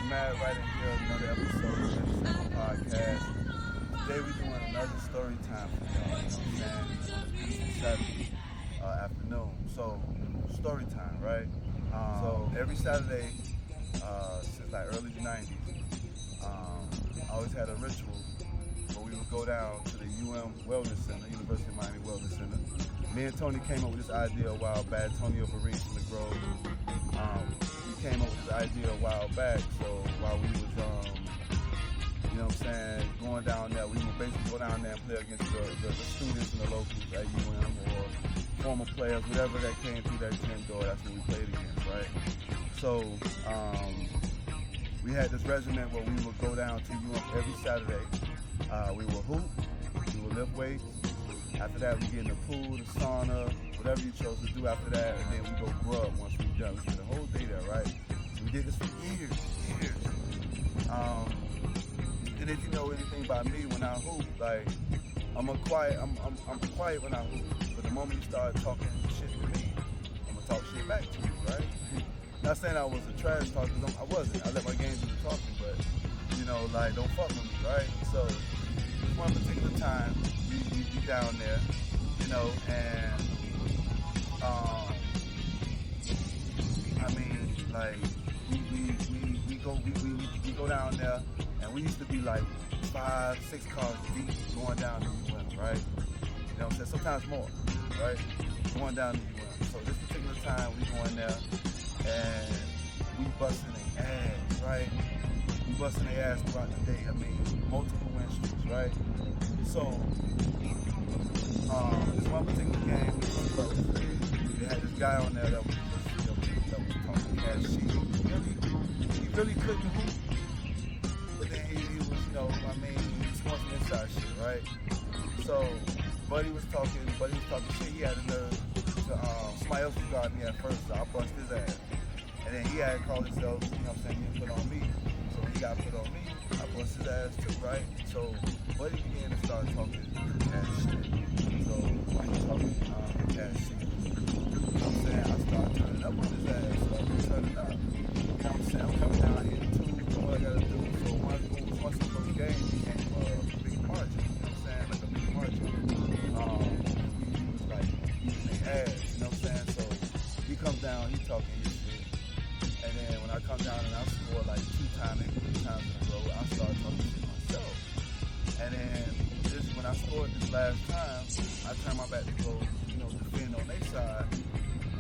mad right in here, another episode of the podcast. Today we're doing another story time for y'all, you know what I'm saying? On this beautiful Saturday afternoon. So, story time, right? So, every Saturday since like early 90s, I always had a ritual where we would go down to the Wellness Center, University of Miami Wellness Center. Me and Tony came up with this idea a while back, Tony Overeem from the Grove. We came up with this idea a while back, so while we was, you know what I'm saying, going down there, we would basically go down there and play against the students and the locals at or former players, whatever that came through that gym door, that's what we played against, right? So, we had this regimen where we would go down to every Saturday. We would hoop, we would lift weights. After that, we get in the pool, the sauna, whatever you chose to do after that, and then we go grub once we're done. We spent the whole day there, right? So we did this for years. And if you know anything about me, when I hoop, like I'm quiet when I hoop. But the moment you start talking shit to me, I'm gonna talk shit back to you, right? Not saying I was a trash talker, I wasn't. I let my game do the talking, but you know, like don't fuck with me, right? So one particular time, we down there, you know, and I mean, like we go down there, and we used to be like 5, 6 cars deep going down to UM, right? You know what I'm saying? Sometimes more, right? Going down to UM. So this particular time, we going there, and we busting their ass, right? We busting their ass throughout the day. I mean, multiple win streaks, right? So, this one particular game, we was close. They had this guy on there that was just, that was talking cash shit. He really couldn't hoop. But then he was, I mean, he was on some inside shit, right? So, Buddy was talking shit. He had the nerve to, somebody else was guarding me at first, so I bust his ass. And then he had called himself, you know what I'm saying, he put on me. So he got put on me, I bust his ass too, right? So Buddy began to start talking cash shit. So when he talking cash shit, you know what I'm saying, I started turning up on his ass, so I was turning up. You know what I'm saying, I'm coming down here too, doing what I gotta do. So once the first game became a big margin, you know what I'm saying, like a big margin. We was like eating their ass, you know what I'm saying? So he comes down, he talking his shit. And then when I come down and I score like 3 times in a row, I start talking shit myself. And then when I scored this last time, I turned my back to go, defend on their side.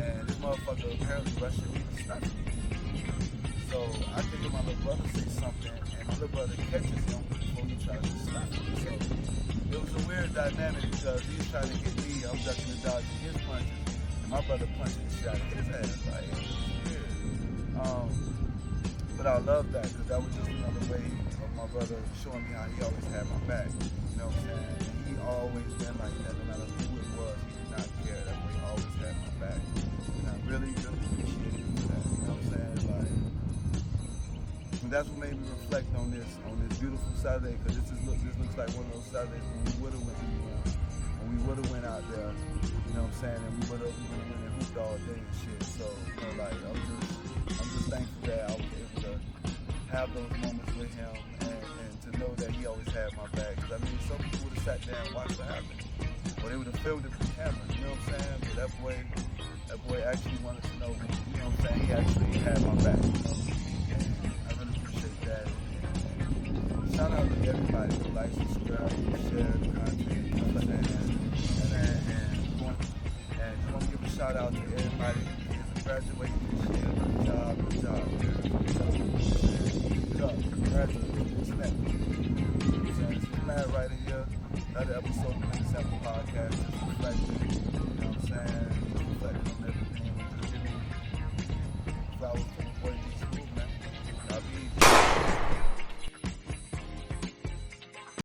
And this motherfucker apparently rushing me to snap me. So I think my little brother say something, and my little brother catches him before he tries to snap me. So it was a weird dynamic because he's trying to hit me, I'm ducking and dodging his punches, and my brother punching the shit out of his ass. Like, it was weird. But I love that because that was just another way of my brother showing me how he always had my back. You know what I'm saying? And he always been like that, no matter who it was, he did not care. That way he always had my back. And I really, really appreciate him for that. You know what I'm saying? Like, and that's what made me reflect on this beautiful Saturday, because this looks like one of those Saturdays when we would have went to when we would have went out there, you know what I'm saying, and we would have went and hooped all day and shit. So, like I'm just thankful that I was able to have those moments with him and to know that he always had my back. Because I mean, some people would have sat there and watched what happened, or they would have filmed it from camera. You know what I'm saying? But that boy actually wanted to know, you know what I'm saying? He actually had my back. I really appreciate that. And shout out to everybody who likes, subscribe, share the content, stuff like that. And just want to give a shout out to everybody who is graduating this year. Good job. Keep it up. Congratulations. Respect.